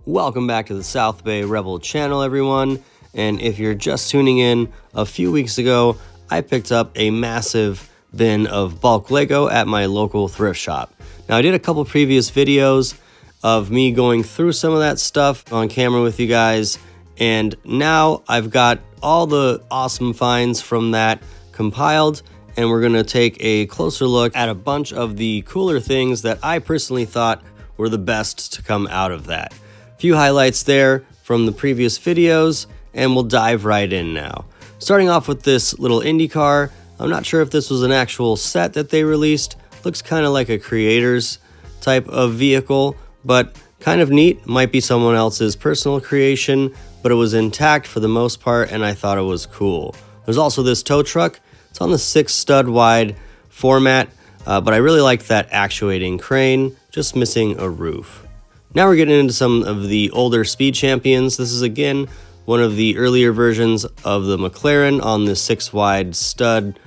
Welcome back to the South Bay Rebel channel, everyone. And if you're just tuning in, a few weeks ago, I picked up a massive bin of bulk Lego at my local thrift shop. Now, I did a couple previous videos of me going through some of that stuff on camera with you guys, and now I've got all the awesome finds from that compiled, and we're gonna take a closer look at a bunch of the cooler things that I personally thought were the best to come out of that. A few highlights there from the previous videos, and we'll dive right in now. Starting off with this little Indy car. I'm not sure if this was an actual set that they released. Looks kind of like a creator's type of vehicle, but kind of neat. Might be someone else's personal creation, but it was intact for the most part, and I thought it was cool. There's also this tow truck. It's on the 6 stud wide format, but I really like that actuating crane, just missing a roof. Now we're getting into some of the older Speed Champions. This is again one of the earlier versions of the McLaren on the 6 wide stud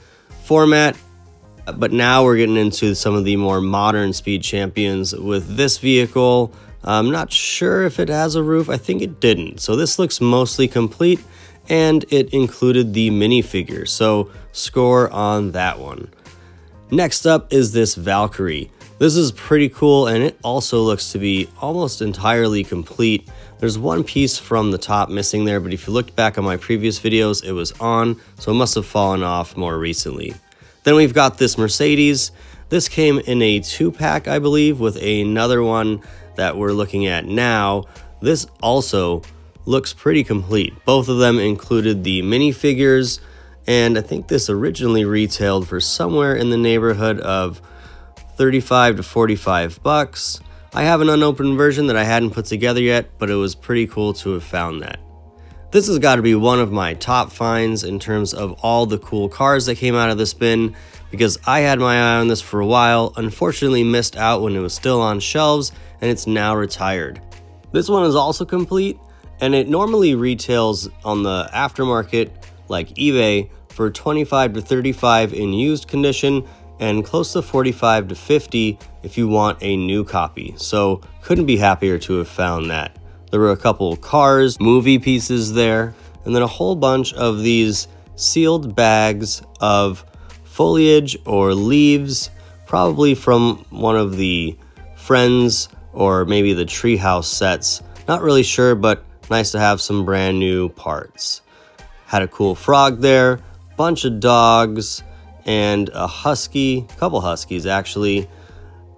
format, but now we're getting into some of the more modern Speed Champions with this vehicle. I'm not sure if it has a roof. I think it didn't. So this looks mostly complete, and it included the minifigure, so score on that one. Next up is this Valkyrie. This is pretty cool, and it also looks to be almost entirely complete. There's one piece from the top missing there, but if you looked back on my previous videos, it was on, so it must have fallen off more recently. Then we've got this Mercedes. This came in a 2-pack, I believe, with another one that we're looking at now. This also looks pretty complete. Both of them included the minifigures, and I think this originally retailed for somewhere in the neighborhood of $35 to $45. I have an unopened version that I hadn't put together yet, but it was pretty cool to have found that. This has got to be one of my top finds in terms of all the cool cars that came out of this bin, because I had my eye on this for a while, unfortunately missed out when it was still on shelves, and it's now retired. This one is also complete, and it normally retails on the aftermarket, like eBay, for $25 to $35 in used condition, and close to $45 to $50 if you want a new copy. So couldn't be happier to have found that. There were a couple cars, movie pieces there, and then a whole bunch of these sealed bags of foliage or leaves, probably from one of the Friends or maybe the Treehouse sets. Not really sure, but nice to have some brand new parts. Had a cool frog there, bunch of dogs, and a husky, couple huskies actually,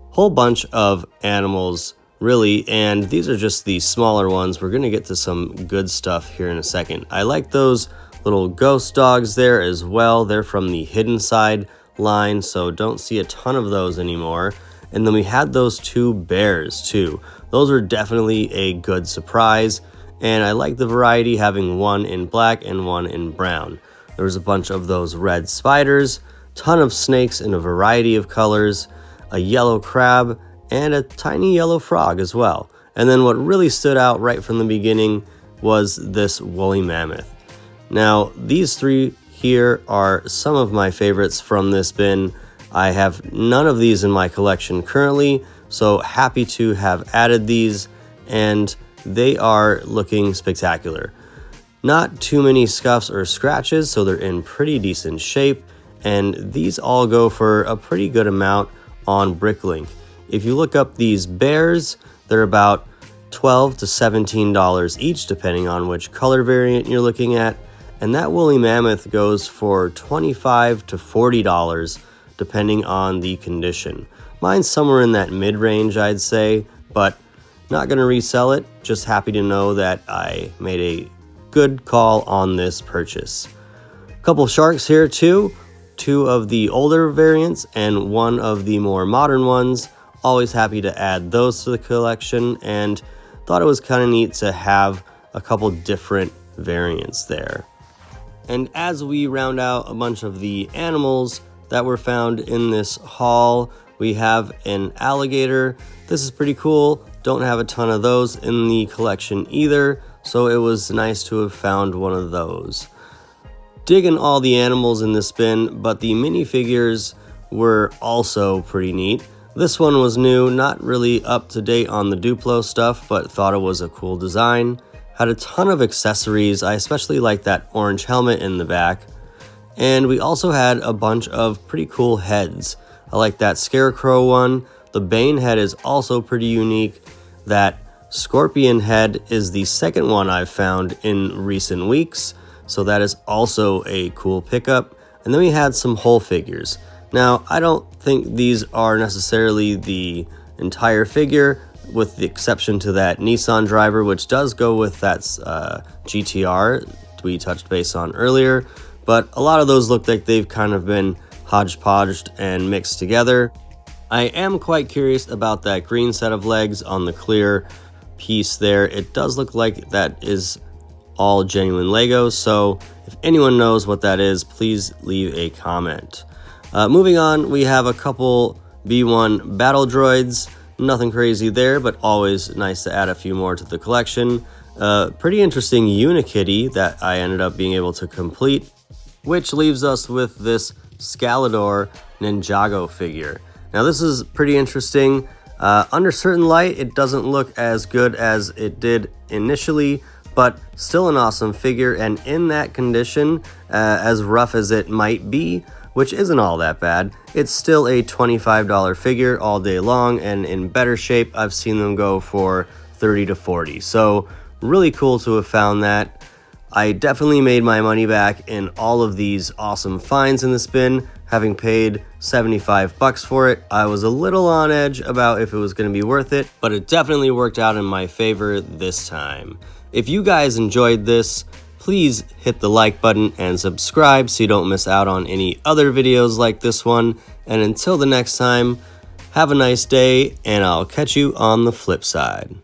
whole bunch of animals really, and these are just the smaller ones. We're gonna get to some good stuff here in a second. I like those little ghost dogs there as well. They're from the Hidden Side line, so don't see a ton of those anymore. And then we had those 2 bears too. Those were definitely a good surprise, and I like the variety, having one in black and one in brown. There was a bunch of those red spiders, ton of snakes in a variety of colors, a yellow crab, and a tiny yellow frog as well. And then what really stood out right from the beginning was this woolly mammoth. Now, these 3 here are some of my favorites from this bin. I have none of these in my collection currently, so happy to have added these, and they are looking spectacular. Not too many scuffs or scratches, so they're in pretty decent shape, and these all go for a pretty good amount on Bricklink. If you look up these bears, they're about $12 to $17 each, depending on which color variant you're looking at, and that woolly mammoth goes for $25 to $40, depending on the condition. Mine's somewhere in that mid-range, I'd say, but not gonna resell it. Just happy to know that I made a good call on this purchase. Couple sharks here too. 2 of the older variants and 1 of the more modern ones. Always happy to add those to the collection, and thought it was kind of neat to have a couple different variants there. And as we round out a bunch of the animals that were found in this haul, we have an alligator. This is pretty cool. Don't have a ton of those in the collection either, so it was nice to have found one of those. Digging all the animals in this bin, but the minifigures were also pretty neat. This one was new, not really up to date on the Duplo stuff, but thought it was a cool design. Had a ton of accessories. I especially like that orange helmet in the back. And we also had a bunch of pretty cool heads. I like that Scarecrow one. The Bane head is also pretty unique. That Scorpion head is the second one I've found in recent weeks, so that is also a cool pickup. And then we had some whole figures. Now, I don't think these are necessarily the entire figure, with the exception to that Nissan driver, which does go with that GTR we touched base on earlier. But a lot of those look like they've kind of been hodgepodged and mixed together. I am quite curious about that green set of legs on the clear piece there. It does look like that is all genuine Lego, so if anyone knows what that is, please leave a comment. Moving on, we have a couple B1 battle droids. Nothing crazy there, but always nice to add a few more to the collection. Pretty interesting Unikitty that I ended up being able to complete, which leaves us with this Scalador Ninjago figure. Now this is pretty interesting. Under certain light, it doesn't look as good as it did initially, but still an awesome figure, and in that condition, as rough as it might be, which isn't all that bad, it's still a $25 figure all day long, and in better shape, I've seen them go for $30 to $40. So really cool to have found that. I definitely made my money back in all of these awesome finds in this bin, having paid $75 for it. I was a little on edge about if it was going to be worth it, but it definitely worked out in my favor this time. If you guys enjoyed this, please hit the like button and subscribe so you don't miss out on any other videos like this one. And until the next time, have a nice day, and I'll catch you on the flip side.